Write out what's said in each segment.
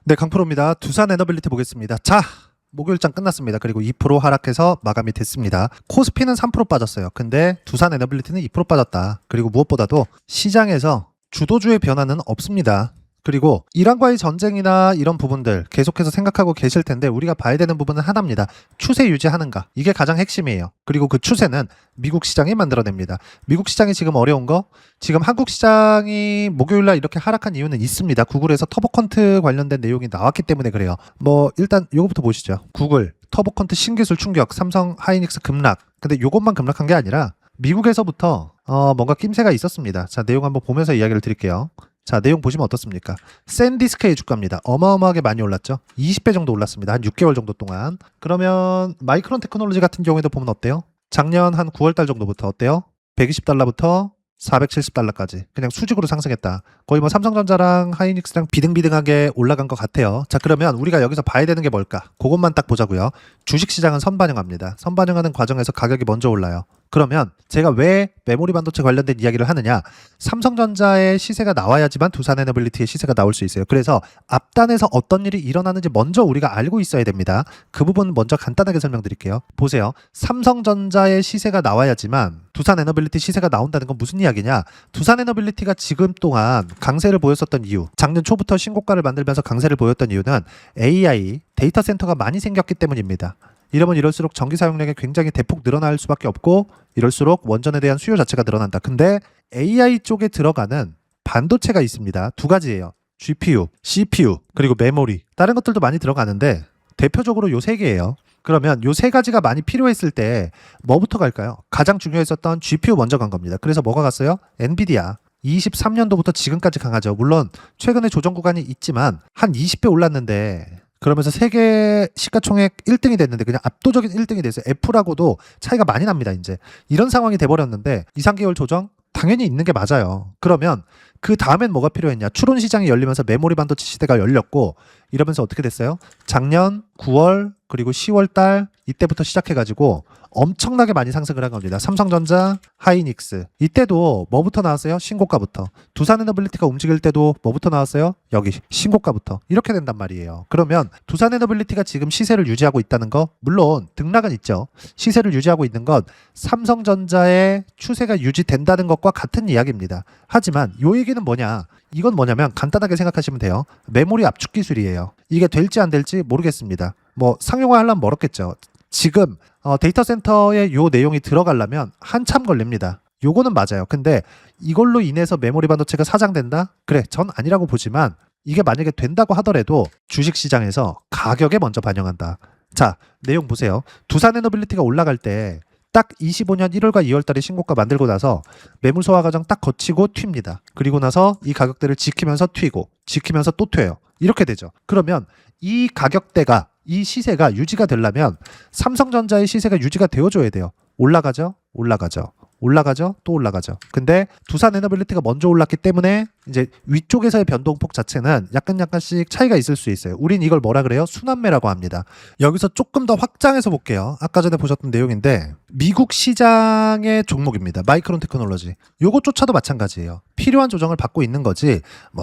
네, 강프로입니다. 두산 에너빌리티 보겠습니다. 자, 목요일장 끝났습니다. 그리고 2% 하락해서 마감이 됐습니다. 코스피는 3% 빠졌어요. 근데 두산 에너빌리티는 2% 빠졌다. 그리고 무엇보다도 시장에서 주도주의 변화는 없습니다. 그리고 이란과의 전쟁이나 이런 부분들 계속해서 생각하고 계실 텐데 우리가 봐야 되는 부분은 하나입니다. 추세 유지하는가? 이게 가장 핵심이에요. 그리고 그 추세는 미국 시장이 만들어냅니다. 미국 시장이 지금 어려운 거? 지금 한국 시장이 목요일날 이렇게 하락한 이유는 있습니다. 구글에서 터보컨트 관련된 내용이 나왔기 때문에 그래요. 일단 요거부터 보시죠. 구글, 터보컨트 신기술 충격, 삼성 하이닉스 급락. 근데 요것만 급락한 게 아니라 미국에서부터 뭔가 낌새가 있었습니다. 자, 내용 한번 보면서 이야기를 드릴게요. 자, 내용 보시면 어떻습니까? 샌디스크의 주가입니다. 어마어마하게 많이 올랐죠? 20배 정도 올랐습니다. 한 6개월 정도 동안. 그러면 마이크론 테크놀로지 같은 경우에도 보면 어때요? 작년 한 9월달 정도부터 어때요? 120달러부터 470달러까지 그냥 수직으로 상승했다. 거의 뭐 삼성전자랑 하이닉스랑 비등비등하게 올라간 것 같아요. 자, 그러면 우리가 여기서 봐야 되는 게 뭘까? 그것만 딱 보자고요. 주식시장은 선반영합니다. 선반영하는 과정에서 가격이 먼저 올라요. 그러면 제가 왜 메모리 반도체 관련된 이야기를 하느냐? 삼성전자의 시세가 나와야지만 두산에너빌리티의 시세가 나올 수 있어요. 그래서 앞단에서 어떤 일이 일어나는지 먼저 우리가 알고 있어야 됩니다. 그 부분 먼저 간단하게 설명드릴게요. 보세요. 삼성전자의 시세가 나와야지만 두산에너빌리티 시세가 나온다는 건 무슨 이야기냐? 두산에너빌리티가 지금 동안 강세를 보였었던 이유, 작년 초부터 신고가를 만들면서 강세를 보였던 이유는 AI, 데이터 센터가 많이 생겼기 때문입니다. 이러면 이럴수록 전기 사용량이 굉장히 대폭 늘어날 수밖에 없고 이럴수록 원전에 대한 수요 자체가 늘어난다. 근데 AI 쪽에 들어가는 반도체가 있습니다. 두 가지예요. GPU, CPU, 그리고 메모리. 다른 것들도 많이 들어가는데 대표적으로 요 세 개예요. 그러면 요 세 가지가 많이 필요했을 때 뭐부터 갈까요? 가장 중요했었던 GPU 먼저 간 겁니다. 그래서 뭐가 갔어요? 엔비디아. 23년도부터 지금까지 강하죠. 물론 최근에 조정 구간이 있지만 한 20배 올랐는데 그러면서 세계 시가총액 1등이 됐는데 그냥 압도적인 1등이 됐어요. 애플하고도 차이가 많이 납니다. 이제 이런 상황이 돼버렸는데 2, 3개월 조정? 당연히 있는 게 맞아요. 그러면 그 다음엔 뭐가 필요했냐? 추론 시장이 열리면서 메모리 반도체 시대가 열렸고 이러면서 어떻게 됐어요? 작년 9월 그리고 10월 달 이때부터 시작해가지고 엄청나게 많이 상승을 한 겁니다. 삼성전자, 하이닉스. 이때도 뭐부터 나왔어요? 신고가부터. 두산에너빌리티가 움직일 때도 뭐부터 나왔어요? 여기 신고가부터. 이렇게 된단 말이에요. 그러면 두산에너빌리티가 지금 시세를 유지하고 있다는 거 물론 등락은 있죠. 시세를 유지하고 있는 건 삼성전자의 추세가 유지된다는 것과 같은 이야기입니다. 하지만 요 얘기는 뭐냐? 이건 뭐냐면 간단하게 생각하시면 돼요. 메모리 압축 기술이에요. 이게 될지 안 될지 모르겠습니다. 상용화 하려면 멀었겠죠. 지금 데이터 센터에 요 내용이 들어가려면 한참 걸립니다. 요거는 맞아요. 근데 이걸로 인해서 메모리 반도체가 사장된다? 그래, 전 아니라고 보지만 이게 만약에 된다고 하더라도 주식시장에서 가격에 먼저 반영한다. 자, 내용 보세요. 두산에너빌리티가 올라갈 때 딱 25년 1월과 2월 달에 신고가 만들고 나서 매물 소화 과정 딱 거치고 튑니다. 그리고 나서 이 가격대를 지키면서 튀고 지키면서 또 튀어요. 이렇게 되죠. 그러면 이 가격대가 이 시세가 유지가 되려면 삼성전자의 시세가 유지가 되어줘야 돼요. 올라가죠? 올라가죠. 올라가죠? 또 올라가죠. 근데 두산에너빌리티가 먼저 올랐기 때문에 이제 위쪽에서의 변동폭 자체는 약간씩 차이가 있을 수 있어요. 우린 이걸 뭐라 그래요? 순환매라고 합니다. 여기서 조금 더 확장해서 볼게요. 아까 전에 보셨던 내용인데 미국 시장의 종목입니다. 마이크론 테크놀로지. 요것조차도 마찬가지예요. 필요한 조정을 받고 있는 거지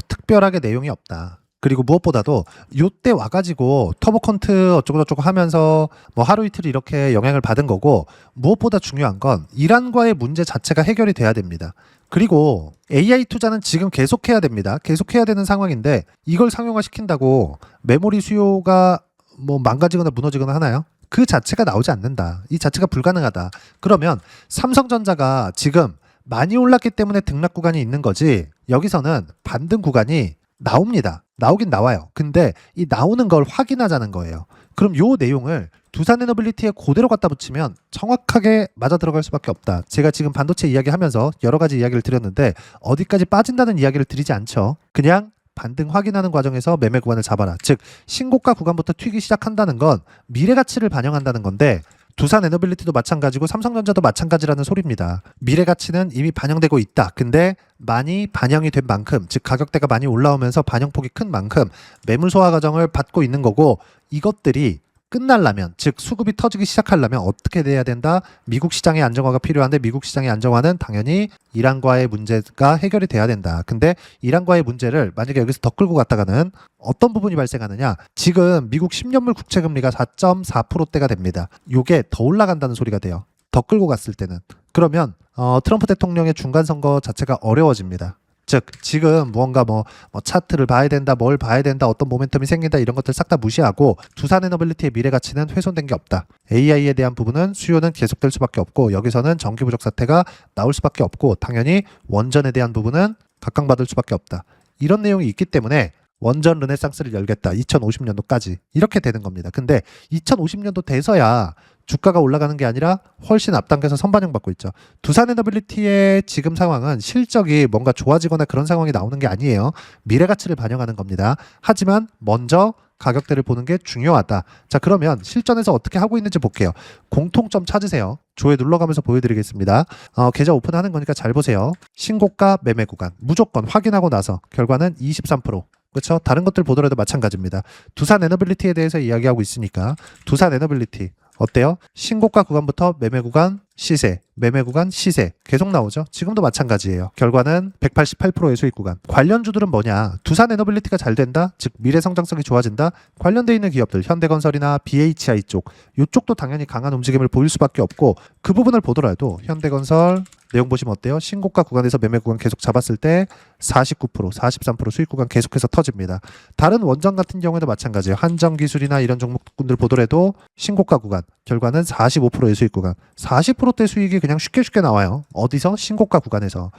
특별하게 내용이 없다. 그리고 무엇보다도 요때 와가지고 터보컨트 어쩌고저쩌고 하면서 하루 이틀 이렇게 영향을 받은 거고 무엇보다 중요한 건 이란과의 문제 자체가 해결이 돼야 됩니다. 그리고 AI 투자는 지금 계속해야 됩니다. 계속해야 되는 상황인데 이걸 상용화 시킨다고 메모리 수요가 망가지거나 무너지거나 하나요? 그 자체가 나오지 않는다. 이 자체가 불가능하다. 그러면 삼성전자가 지금 많이 올랐기 때문에 등락 구간이 있는 거지 여기서는 반등 구간이 나옵니다. 나오긴 나와요. 근데 이 나오는 걸 확인하자는 거예요. 그럼 요 내용을 두산에너빌리티에 그대로 갖다 붙이면 정확하게 맞아 들어갈 수밖에 없다. 제가 지금 반도체 이야기하면서 여러 가지 이야기를 드렸는데 어디까지 빠진다는 이야기를 드리지 않죠. 그냥 반등 확인하는 과정에서 매매 구간을 잡아라. 즉 신고가 구간부터 튀기 시작한다는 건 미래 가치를 반영한다는 건데 두산에너빌리티도 마찬가지고 삼성전자도 마찬가지라는 소리입니다. 미래 가치는 이미 반영되고 있다. 근데 많이 반영이 된 만큼, 즉 가격대가 많이 올라오면서 반영폭이 큰 만큼 매물 소화 과정을 받고 있는 거고 이것들이 끝날라면, 즉 수급이 터지기 시작하려면 어떻게 돼야 된다? 미국 시장의 안정화가 필요한데 미국 시장의 안정화는 당연히 이란과의 문제가 해결이 돼야 된다. 근데 이란과의 문제를 만약에 여기서 더 끌고 갔다가는 어떤 부분이 발생하느냐? 지금 미국 10년물 국채 금리가 4.4%대가 됩니다. 요게 더 올라간다는 소리가 돼요. 더 끌고 갔을 때는. 그러면 트럼프 대통령의 중간 선거 자체가 어려워집니다. 즉 지금 무언가 뭐 차트를 봐야 된다, 뭘 봐야 된다, 어떤 모멘텀이 생긴다 이런 것들 싹 다 무시하고 두산 에너빌리티의 미래 가치는 훼손된 게 없다. AI에 대한 부분은 수요는 계속될 수밖에 없고 여기서는 전기 부족 사태가 나올 수밖에 없고 당연히 원전에 대한 부분은 각광받을 수밖에 없다. 이런 내용이 있기 때문에 원전 르네상스를 열겠다. 2050년도까지 이렇게 되는 겁니다. 근데 2050년도 돼서야 주가가 올라가는 게 아니라 훨씬 앞당겨서 선반영받고 있죠. 두산 에너빌리티의 지금 상황은 실적이 뭔가 좋아지거나 그런 상황이 나오는 게 아니에요. 미래 가치를 반영하는 겁니다. 하지만 먼저 가격대를 보는 게 중요하다. 자, 그러면 실전에서 어떻게 하고 있는지 볼게요. 공통점 찾으세요. 조회 눌러가면서 보여드리겠습니다. 계좌 오픈하는 거니까 잘 보세요. 신고가 매매 구간 무조건 확인하고 나서 결과는 23%. 그렇죠? 다른 것들 보더라도 마찬가지입니다. 두산 에너빌리티에 대해서 이야기하고 있으니까 두산 에너빌리티 어때요? 신고가 구간부터 매매 구간 시세, 매매 구간 시세 계속 나오죠. 지금도 마찬가지예요. 결과는 188%의 수익 구간. 관련주들은 뭐냐? 두산 에너빌리티가 잘 된다? 즉 미래 성장성이 좋아진다? 관련돼 있는 기업들 현대건설이나 BHI 쪽 이쪽도 당연히 강한 움직임을 보일 수밖에 없고 그 부분을 보더라도 현대건설 내용 보시면 어때요? 신고가 구간에서 매매 구간 계속 잡았을 때 49%, 43% 수익 구간 계속해서 터집니다. 다른 원전 같은 경우에도 마찬가지예요. 한정기술이나 이런 종목군들 보더라도 신고가 구간 결과는 45%의 수익 구간 40%대 수익이 그냥 쉽게 나와요. 어디서? 신고가 구간에서.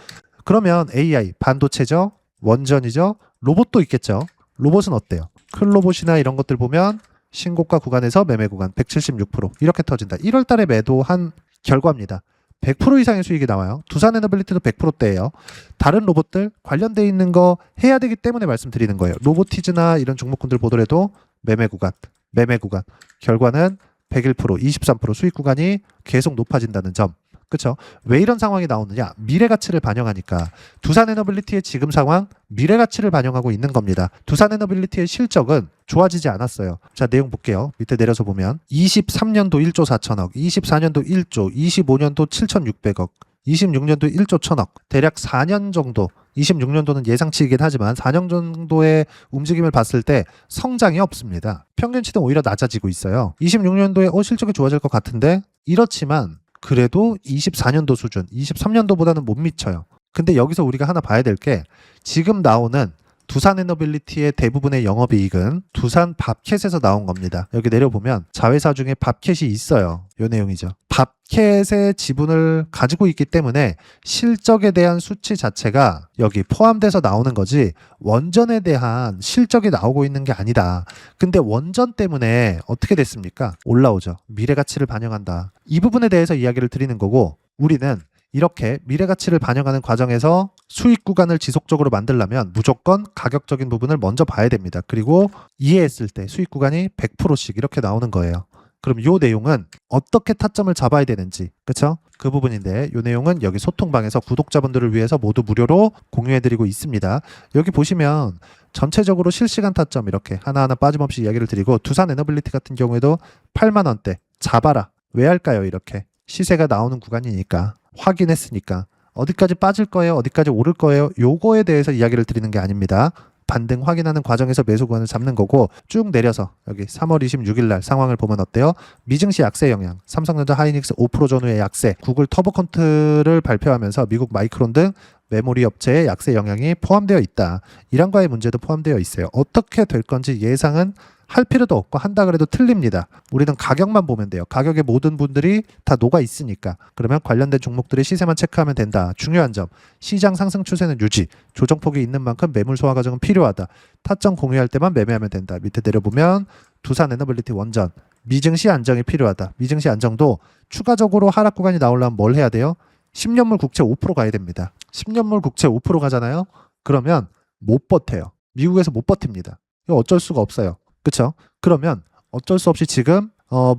그러면 AI, 반도체죠? 원전이죠? 로봇도 있겠죠? 로봇은 어때요? 큰 로봇이나 이런 것들 보면 신고가 구간에서 매매 구간 176% 이렇게 터진다. 1월 달에 매도한 결과입니다. 100% 이상의 수익이 나와요. 두산 에너빌리티도 100%대예요. 다른 로봇들 관련돼 있는 거 해야 되기 때문에 말씀드리는 거예요. 로보티즈나 이런 종목군들 보더라도 매매 구간 결과는 101%, 23% 수익 구간이 계속 높아진다는 점. 그렇죠? 왜 이런 상황이 나오느냐? 미래 가치를 반영하니까 두산 에너빌리티의 지금 상황 미래 가치를 반영하고 있는 겁니다. 두산 에너빌리티의 실적은 좋아지지 않았어요. 자, 내용 볼게요. 밑에 내려서 보면 23년도 1조 4천억, 24년도 1조, 25년도 7,600억, 26년도 1조 1천억. 대략 4년 정도 26년도는 예상치이긴 하지만 4년 정도의 움직임을 봤을 때 성장이 없습니다. 평균치는 오히려 낮아지고 있어요. 26년도에 실적이 좋아질 것 같은데 이렇지만 그래도 24년도 수준, 23년도보다는 못 미쳐요. 근데 여기서 우리가 하나 봐야 될 게 지금 나오는 두산 에너빌리티의 대부분의 영업이익은 두산 밥캣에서 나온 겁니다. 여기 내려보면 자회사 중에 밥캣이 있어요. 이 내용이죠. 밥캣의 지분을 가지고 있기 때문에 실적에 대한 수치 자체가 여기 포함돼서 나오는 거지 원전에 대한 실적이 나오고 있는 게 아니다. 근데 원전 때문에 어떻게 됐습니까? 올라오죠. 미래 가치를 반영한다. 이 부분에 대해서 이야기를 드리는 거고 우리는 이렇게 미래 가치를 반영하는 과정에서 수익 구간을 지속적으로 만들려면 무조건 가격적인 부분을 먼저 봐야 됩니다. 그리고 이해했을 때 수익 구간이 100%씩 이렇게 나오는 거예요. 그럼 이 내용은 어떻게 타점을 잡아야 되는지, 그렇죠? 그 부분인데 이 내용은 여기 소통방에서 구독자분들을 위해서 모두 무료로 공유해드리고 있습니다. 여기 보시면 전체적으로 실시간 타점 이렇게 하나하나 빠짐없이 이야기를 드리고 두산 에너빌리티 같은 경우에도 8만 원대 잡아라. 왜 할까요? 이렇게 시세가 나오는 구간이니까. 확인했으니까 어디까지 빠질 거예요? 어디까지 오를 거예요? 요거에 대해서 이야기를 드리는 게 아닙니다. 반등 확인하는 과정에서 매수 구간을 잡는 거고 쭉 내려서 여기 3월 26일 날 상황을 보면 어때요? 미증시 약세 영향, 삼성전자 하이닉스 5% 전후의 약세, 구글 터보컨트를 발표하면서 미국 마이크론 등 메모리 업체의 약세 영향이 포함되어 있다. 이란과의 문제도 포함되어 있어요. 어떻게 될 건지 예상은 할 필요도 없고 한다 그래도 틀립니다. 우리는 가격만 보면 돼요. 가격에 모든 분들이 다 녹아 있으니까. 그러면 관련된 종목들의 시세만 체크하면 된다. 중요한 점, 시장 상승 추세는 유지, 조정폭이 있는 만큼 매물 소화 과정은 필요하다. 타점 공유할 때만 매매하면 된다. 밑에 내려보면 두산 에너빌리티 원전, 미증시 안정이 필요하다. 미증시 안정도 추가적으로 하락 구간이 나오려면 뭘 해야 돼요? 10년물 국채 5% 가야 됩니다. 10년물 국채 5% 가잖아요. 그러면 못 버텨요. 미국에서 못 버팁니다. 이거 어쩔 수가 없어요. 그렇죠? 그러면 어쩔 수 없이 지금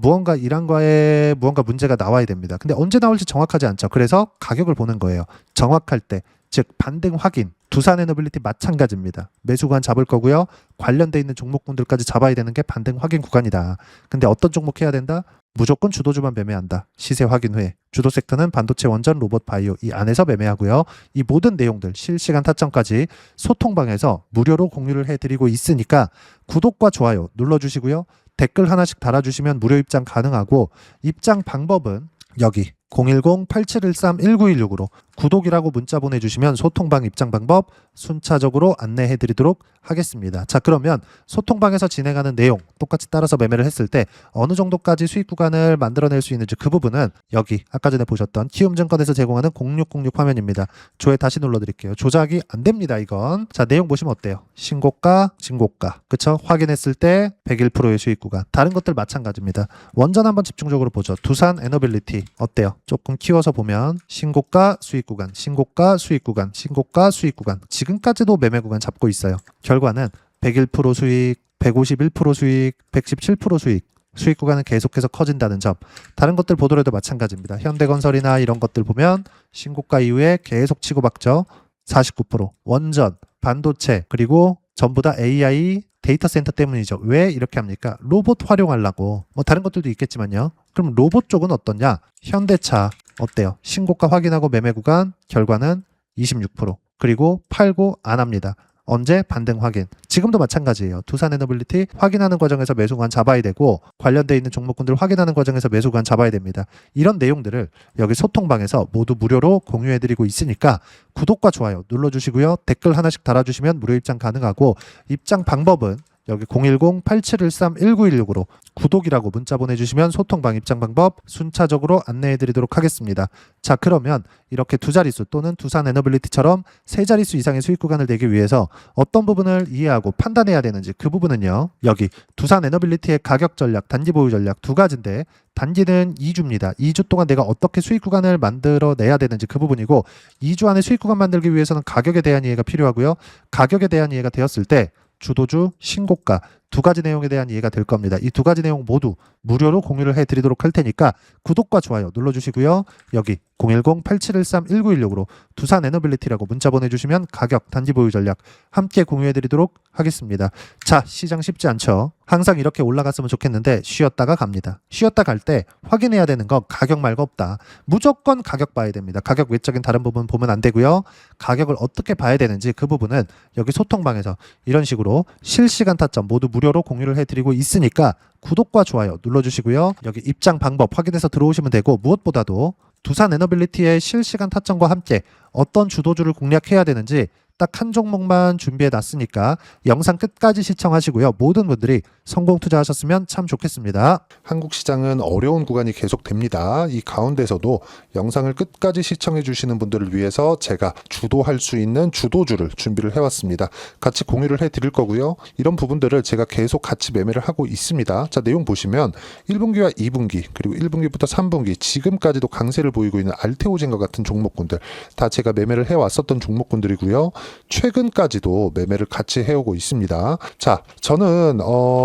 무언가 이란과의 무언가 문제가 나와야 됩니다. 근데 언제 나올지 정확하지 않죠. 그래서 가격을 보는 거예요. 정확할 때, 즉 반등 확인, 두산 에너빌리티 마찬가지입니다. 매수 구간 잡을 거고요. 관련돼 있는 종목군들까지 잡아야 되는 게 반등 확인 구간이다. 근데 어떤 종목 해야 된다? 무조건 주도주만 매매한다. 시세 확인 후에. 주도 섹터는 반도체, 원전, 로봇, 바이오 이 안에서 매매하고요. 이 모든 내용들 실시간 타점까지 소통방에서 무료로 공유를 해드리고 있으니까 구독과 좋아요 눌러주시고요. 댓글 하나씩 달아주시면 무료 입장 가능하고 입장 방법은 여기 010-8713-1916으로 구독이라고 문자 보내주시면 소통방 입장 방법 순차적으로 안내해드리도록 하겠습니다. 자, 그러면 소통방에서 진행하는 내용 똑같이 따라서 매매를 했을 때 어느 정도까지 수익 구간을 만들어낼 수 있는지 그 부분은 여기 아까 전에 보셨던 키움증권에서 제공하는 0606 화면입니다. 조회 다시 눌러드릴게요. 조작이 안 됩니다, 이건. 자, 내용 보시면 어때요? 신고가, 진고가. 그쵸? 확인했을 때 101%의 수익 구간. 다른 것들 마찬가지입니다. 원전 한번 집중적으로 보죠. 두산 에너빌리티 어때요? 조금 키워서 보면 신고가, 수익 구간, 신고가, 수익 구간, 신고가, 수익 구간. 지금까지도 매매 구간 잡고 있어요. 결과는 101% 수익, 151% 수익, 117% 수익. 수익 구간은 계속해서 커진다는 점. 다른 것들 보더라도 마찬가지입니다. 현대건설이나 이런 것들 보면 신고가 이후에 계속 치고박죠. 49%. 원전, 반도체, 그리고 전부 다 AI, 데이터 센터 때문이죠. 왜 이렇게 합니까? 로봇 활용하려고. 뭐 다른 것들도 있겠지만요. 그럼 로봇 쪽은 어떠냐? 현대차 어때요? 신고가 확인하고 매매 구간 결과는 26%. 그리고 팔고 안 합니다. 언제? 반등 확인. 지금도 마찬가지예요. 두산 에너빌리티 확인하는 과정에서 매수 구간 잡아야 되고 관련돼 있는 종목군들 확인하는 과정에서 매수 구간 잡아야 됩니다. 이런 내용들을 여기 소통방에서 모두 무료로 공유해드리고 있으니까 구독과 좋아요 눌러주시고요. 댓글 하나씩 달아주시면 무료 입장 가능하고 입장 방법은 여기 010-8713-1916으로 구독이라고 문자 보내주시면 소통방 입장 방법 순차적으로 안내해드리도록 하겠습니다. 자, 그러면 이렇게 두 자릿수 또는 두산 에너빌리티처럼 세 자릿수 이상의 수익 구간을 내기 위해서 어떤 부분을 이해하고 판단해야 되는지 그 부분은요. 여기 두산 에너빌리티의 가격 전략, 단기 보유 전략 두 가지인데 단기는 2주입니다. 2주 동안 내가 어떻게 수익 구간을 만들어내야 되는지 그 부분이고 2주 안에 수익 구간 만들기 위해서는 가격에 대한 이해가 필요하고요. 가격에 대한 이해가 되었을 때 주도주, 신고가 두 가지 내용에 대한 이해가 될 겁니다. 이 두 가지 내용 모두 무료로 공유를 해드리도록 할 테니까 구독과 좋아요 눌러주시고요. 여기 010-8713-1916으로 두산 에너빌리티라고 문자 보내주시면 가격, 단기 보유 전략 함께 공유해드리도록 하겠습니다. 자, 시장 쉽지 않죠? 항상 이렇게 올라갔으면 좋겠는데 쉬었다가 갑니다. 쉬었다 갈 때 확인해야 되는 건 가격 말고 없다. 무조건 가격 봐야 됩니다. 가격 외적인 다른 부분 보면 안 되고요. 가격을 어떻게 봐야 되는지 그 부분은 여기 소통방에서 이런 식으로 실시간 타점 모두 무료로 공유를 해드리고 있으니까 구독과 좋아요 눌러주시고요. 여기 입장 방법 확인해서 들어오시면 되고 무엇보다도 두산 에너빌리티의 실시간 타점과 함께 어떤 주도주를 공략해야 되는지 딱 한 종목만 준비해 놨으니까 영상 끝까지 시청하시고요. 모든 분들이 성공 투자하셨으면 참 좋겠습니다. 한국 시장은 어려운 구간이 계속됩니다. 이 가운데서도 영상을 끝까지 시청해 주시는 분들을 위해서 제가 주도할 수 있는 주도주를 준비를 해왔습니다. 같이 공유를 해드릴 거고요. 이런 부분들을 제가 계속 같이 매매를 하고 있습니다. 자, 내용 보시면 1분기와 2분기 그리고 1분기부터 3분기 지금까지도 강세를 보이고 있는 알테오젠과 같은 종목군들 다 제가 매매를 해왔었던 종목군들이고요. 최근까지도 매매를 같이 해오고 있습니다. 자, 저는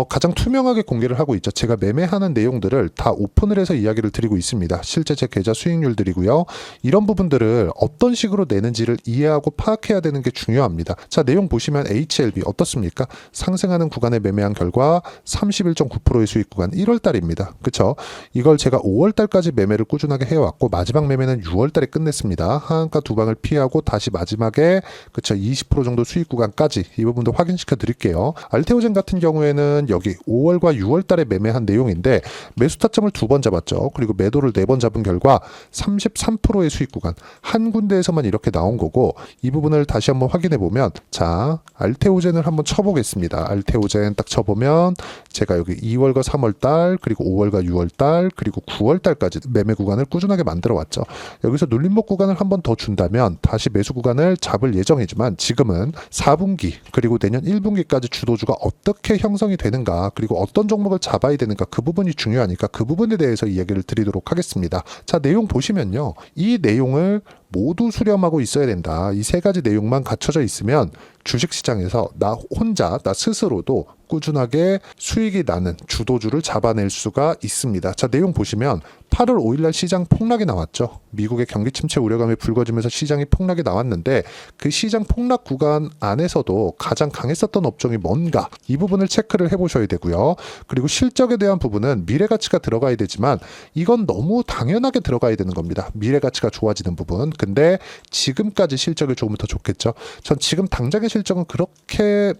가장 투명하게 공개를 하고 있죠. 제가 매매하는 내용들을 다 오픈을 해서 이야기를 드리고 있습니다. 실제 제 계좌 수익률들이고요. 이런 부분들을 어떤 식으로 내는지를 이해하고 파악해야 되는 게 중요합니다. 자, 내용 보시면 HLB 어떻습니까? 상승하는 구간에 매매한 결과 31.9%의 수익 구간 1월 달입니다. 그쵸? 이걸 제가 5월 달까지 매매를 꾸준하게 해왔고 마지막 매매는 6월 달에 끝냈습니다. 하한가 두 방을 피하고 다시 마지막에 그쵸? 20% 정도 수익 구간까지 이 부분도 확인시켜 드릴게요. 알테오젠 같은 경우에는 여기 5월과 6월 달에 매매한 내용인데 매수 타점을 2번 잡았죠. 그리고 매도를 4번 잡은 결과 33%의 수익 구간 한 군데에서만 이렇게 나온 거고 이 부분을 다시 한번 확인해 보면 자, 알테오젠을 한번 쳐보겠습니다. 알테오젠 딱 쳐보면 제가 여기 2월과 3월 달 그리고 5월과 6월 달 그리고 9월 달까지 매매 구간을 꾸준하게 만들어 왔죠. 여기서 눌림목 구간을 한번 더 준다면 다시 매수 구간을 잡을 예정이지만 지금은 4분기 그리고 내년 1분기까지 주도주가 어떻게 형성이 되는가 그리고 어떤 종목을 잡아야 되는가 그 부분이 중요하니까 그 부분에 대해서 이야기를 드리도록 하겠습니다. 자, 내용 보시면요. 이 내용을 모두 수렴하고 있어야 된다. 이 세 가지 내용만 갖춰져 있으면 주식시장에서 나 혼자, 나 스스로도 꾸준하게 수익이 나는 주도주를 잡아낼 수가 있습니다. 자, 내용 보시면 8월 5일날 시장 폭락이 나왔죠. 미국의 경기 침체 우려감이 불거지면서 시장이 폭락이 나왔는데 그 시장 폭락 구간 안에서도 가장 강했었던 업종이 뭔가 이 부분을 체크를 해보셔야 되고요. 그리고 실적에 대한 부분은 미래가치가 들어가야 되지만 이건 너무 당연하게 들어가야 되는 겁니다. 미래가치가 좋아지는 부분. 근데 지금까지 실적이 조금 더 좋겠죠. 전 지금 당장의 실적은 그렇게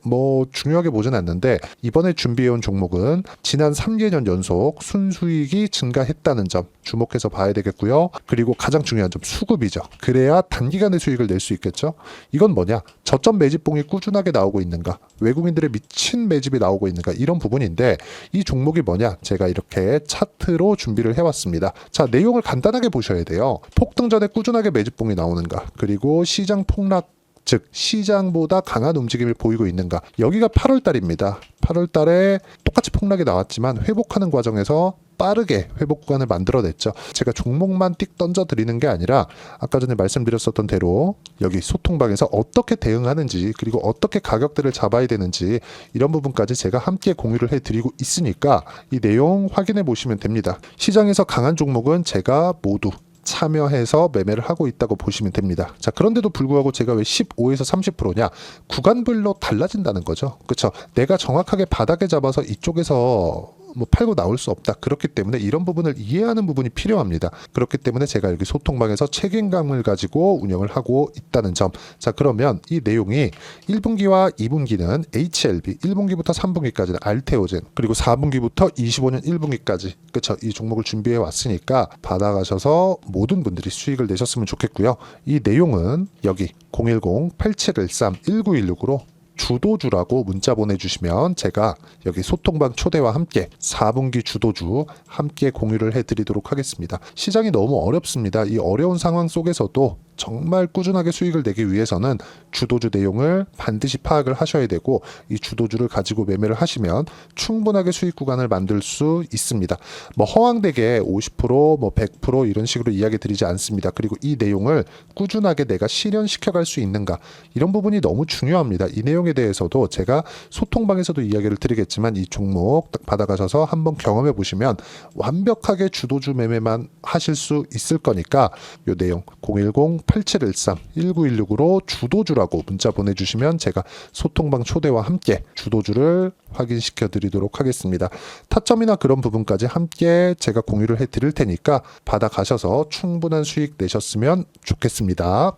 중요하게 보진 않는데 이번에 준비해온 종목은 지난 3개년 연속 순수익이 증가했다는 점 주목해서 봐야 되겠고요. 그리고 가장 중요한 점 수급이죠. 그래야 단기간에 수익을 낼 수 있겠죠. 이건 뭐냐? 저점 매집봉이 꾸준하게 나오고 있는가? 외국인들의 미친 매집이 나오고 있는가? 이런 부분인데 이 종목이 뭐냐? 제가 이렇게 차트로 준비를 해왔습니다. 자, 내용을 간단하게 보셔야 돼요. 폭등 전에 꾸준하게 매집봉이 나오는가? 그리고 시장 폭락 즉 시장보다 강한 움직임을 보이고 있는가. 여기가 8월 달입니다. 8월 달에 똑같이 폭락이 나왔지만 회복하는 과정에서 빠르게 회복 구간을 만들어냈죠. 제가 종목만 띡 던져 드리는 게 아니라 아까 전에 말씀드렸었던 대로 여기 소통방에서 어떻게 대응하는지 그리고 어떻게 가격대를 잡아야 되는지 이런 부분까지 제가 함께 공유를 해드리고 있으니까 이 내용 확인해 보시면 됩니다. 시장에서 강한 종목은 제가 모두 참여해서 매매를 하고 있다고 보시면 됩니다. 자, 그런데도 불구하고 제가 왜 15에서 30%냐? 구간별로 달라진다는 거죠. 그렇죠? 내가 정확하게 바닥에 잡아서 이쪽에서 팔고 나올 수 없다. 그렇기 때문에 이런 부분을 이해하는 부분이 필요합니다. 그렇기 때문에 제가 여기 소통방에서 책임감을 가지고 운영을 하고 있다는 점. 자, 그러면 이 내용이 1분기와 2분기는 HLB, 1분기부터 3분기까지는 알테오젠, 그리고 4분기부터 25년 1분기까지 그렇죠? 이 종목을 준비해 왔으니까 받아가셔서 모든 분들이 수익을 내셨으면 좋겠고요. 이 내용은 여기 010-8713-1916으로 주도주라고 문자 보내주시면 제가 여기 소통방 초대와 함께 4분기 주도주 함께 공유를 해드리도록 하겠습니다. 시장이 너무 어렵습니다. 이 어려운 상황 속에서도 정말 꾸준하게 수익을 내기 위해서는 주도주 내용을 반드시 파악을 하셔야 되고 이 주도주를 가지고 매매를 하시면 충분하게 수익 구간을 만들 수 있습니다. 허황되게 50%, 100% 이런 식으로 이야기 드리지 않습니다. 그리고 이 내용을 꾸준하게 내가 실현시켜 갈 수 있는가 이런 부분이 너무 중요합니다. 이 내용에 대해서도 제가 소통방에서도 이야기를 드리겠지만 이 종목 딱 받아가셔서 한번 경험해 보시면 완벽하게 주도주 매매만 하실 수 있을 거니까 이 내용 010-8713-1916으로 주도주라고 문자 보내주시면 제가 소통방 초대와 함께 주도주를 확인시켜 드리도록 하겠습니다. 타점이나 그런 부분까지 함께 제가 공유를 해 드릴 테니까 받아가셔서 충분한 수익 내셨으면 좋겠습니다.